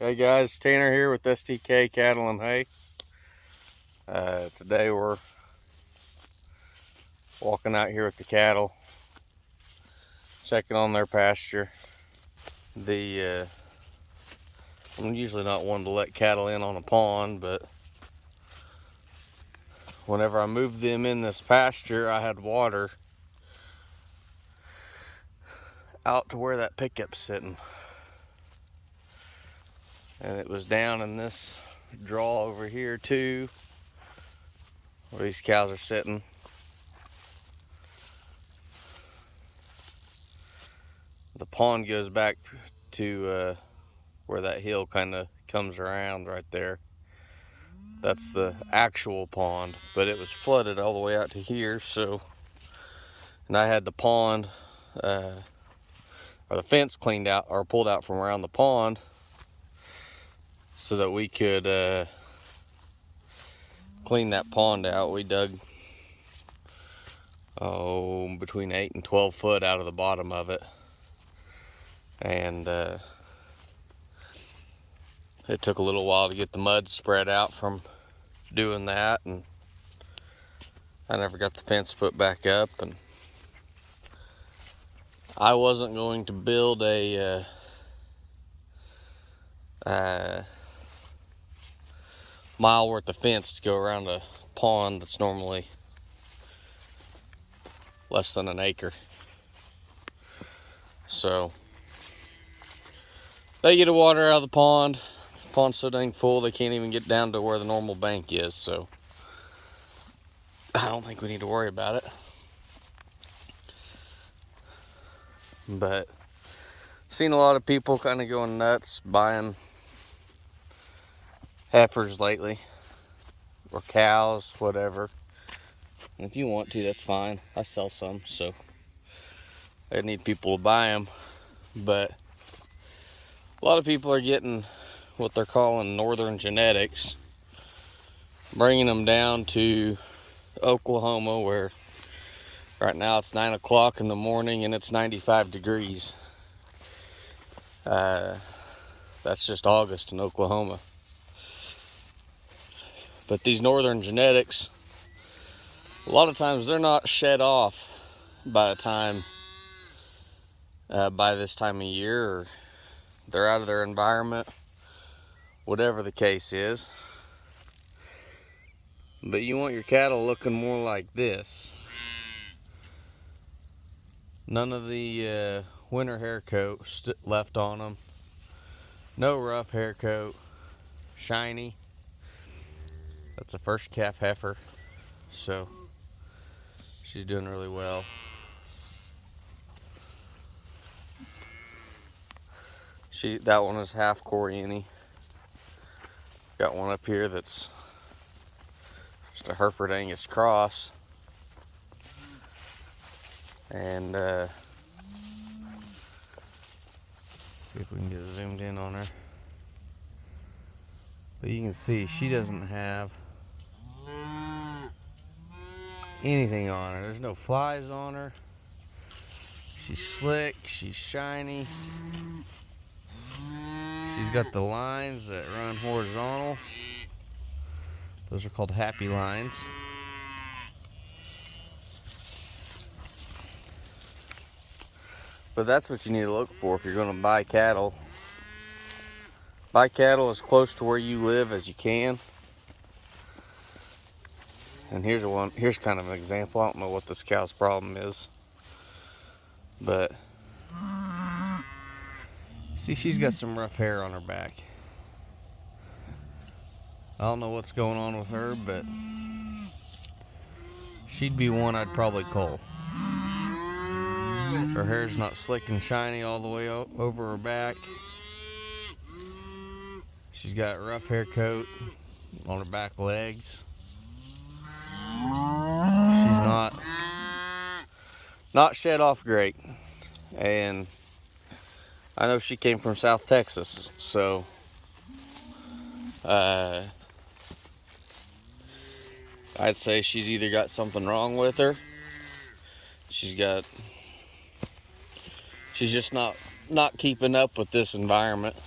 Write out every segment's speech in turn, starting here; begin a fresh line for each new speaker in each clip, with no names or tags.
Hey guys, Tanner here with STK Cattle and Hay. Today we're walking out here with the cattle, checking on their pasture. I'm usually not one to let cattle in on a pond, but whenever I moved them in this pasture, I had water out to where that pickup's sitting. And it was down in this draw over here too, where these cows are sitting. The pond goes back to where that hill kind of comes around right there. That's the actual pond, but it was flooded all the way out to here. So, and I had the pond or the fence cleaned out or pulled out from around the pond so that we could clean that pond out. We dug between 8 and 12 foot out of the bottom of it, and it took a little while to get the mud spread out from doing that, and I never got the fence put back up. And I wasn't going to build a mile worth of fence to go around a pond that's normally less than an acre. So they get the water out of the pond. The pond's so dang full they can't even get down to where the normal bank is, so I don't think we need to worry about it. But seen a lot of people kind of going nuts buying heifers lately, or cows, whatever. And if you want to, that's fine. I sell some, so I need people to buy them. But a lot of people are getting what they're calling northern genetics, bringing them down to Oklahoma, where right now it's 9 o'clock in the morning and it's 95 degrees. That's just August in Oklahoma. But these northern genetics, a lot of times they're not shed off by this time of year, or they're out of their environment, whatever the case is. But you want your cattle looking more like this. None of the winter hair coat left on them. No rough hair coat. Shiny. That's a first calf heifer, so she's doing really well. That one is half Coriani. Got one up here that's just a Hereford Angus cross. And let's see if we can get zoomed in on her. But you can see she doesn't have anything on her. There's no flies on her. She's slick, she's shiny. She's got the lines that run horizontal. Those are called happy lines. But that's what you need to look for if you're going to buy cattle. Buy cattle as close to where you live as you can. And here's kind of an example. I don't know what this cow's problem is, but see, she's got some rough hair on her back. I don't know what's going on with her, but she'd be one I'd probably cull. Her hair's not slick and shiny all the way over her back. She's got a rough hair coat on her back legs. She's not shed off great. And I know she came from South Texas, so I'd say she's either got something wrong with her. She's just not keeping up with this environment.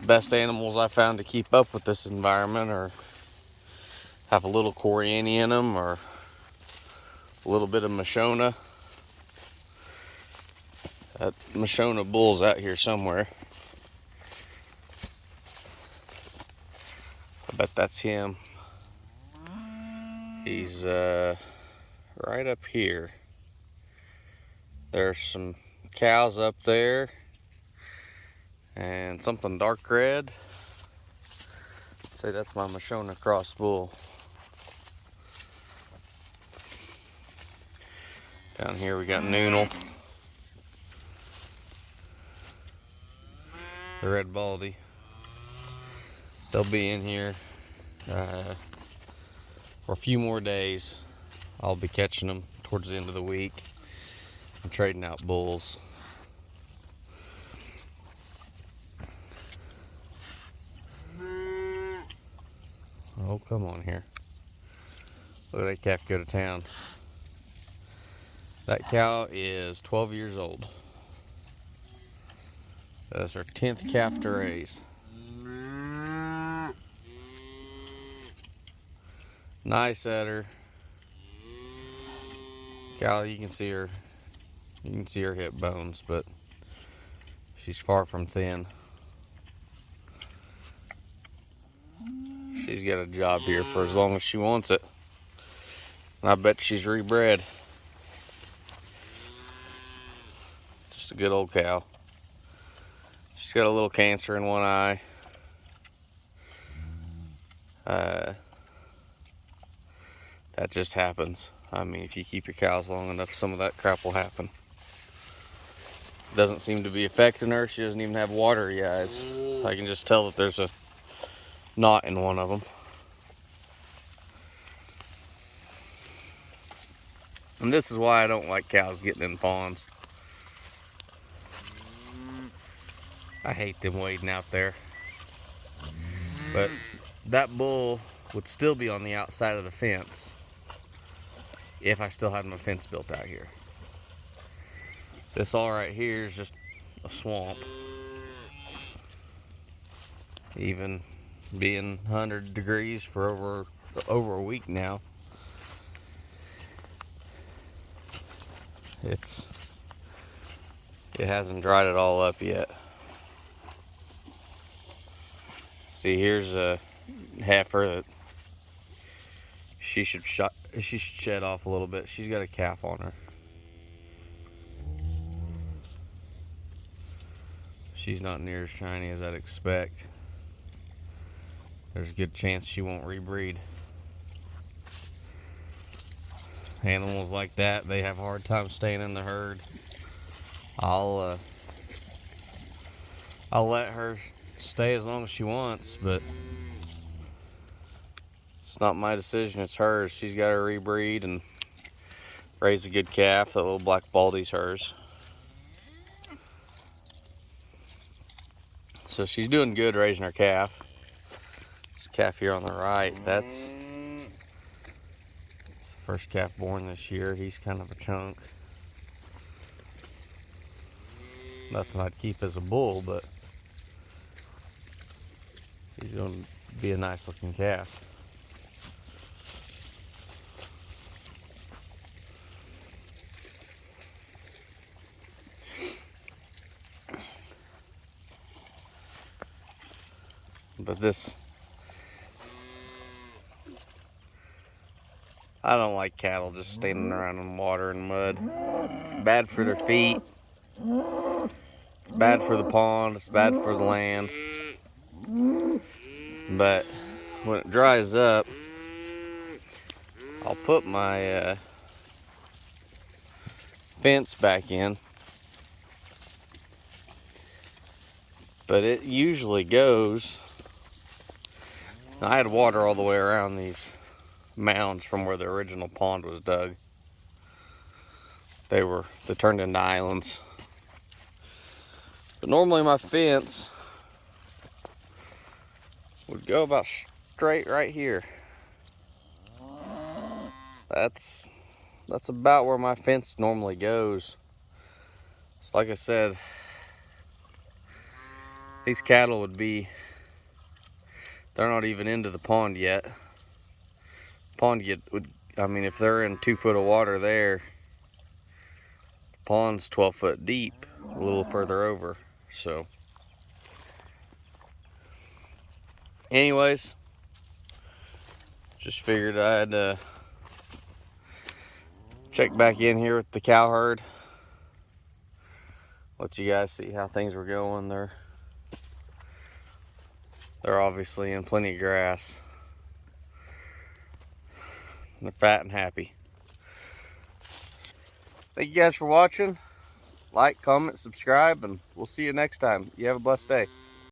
Best animals I found to keep up with this environment are have a little Coriani in them, or a little bit of Mashona. That Mashona bull's out here somewhere. I bet that's him. He's right up here. There's some cows up there and something dark red. I'd say that's my Mashona cross bull. Down here we got Noonal, the red baldy. They'll be in here for a few more days. I'll be catching them towards the end of the week and trading out bulls. Oh, come on here. Look at that calf go to town. That cow is 12 years old. That's her 10th calf to raise. Nice at her. Cow, you can see her hip bones, but she's far from thin. She's got a job here for as long as she wants it. And I bet she's rebred. Just a good old cow. She's got a little cancer in one eye. That just happens. I mean, if you keep your cows long enough, some of that crap will happen. Doesn't seem to be affecting her. She doesn't even have watery eyes. I can just tell that there's a knot in one of them. And this is why I don't like cows getting in ponds. I hate them wading out there. But that bull would still be on the outside of the fence if I still had my fence built out here. This all right here is just a swamp. Even being 100 degrees for over a week now, it hasn't dried it all up yet. See, here's a heifer that she should shed off a little bit. She's got a calf on her. She's not near as shiny as I'd expect. There's a good chance she won't rebreed. Animals like that, they have a hard time staying in the herd. I'll let her stay as long as she wants, but it's not my decision, it's hers. She's got to rebreed and raise a good calf. That little black baldy's hers. So she's doing good raising her calf. This calf here on the right, that's the first calf born this year. He's kind of a chunk. Nothing I'd keep as a bull, but he's going to be a nice looking calf. But this, I don't like cattle just standing around in water and mud. It's bad for their feet. It's bad for the pond. It's bad for the land. But when it dries up, I'll put my fence back in. But it usually goes. I had water all the way around these mounds from where the original pond was dug. They turned into islands. But normally my fence would go about straight right here. That's about where my fence normally goes. So like I said, these cattle would be, they're not even into the pond yet. I mean, if they're in 2 foot of water there, the pond's 12 foot deep, a little further over. So anyways, just figured I'd check back in here with the cow herd. Let you guys see how things were going. They're obviously in plenty of grass. They're fat and happy. Thank you guys for watching. Like, comment, subscribe, and we'll see you next time. You have a blessed day.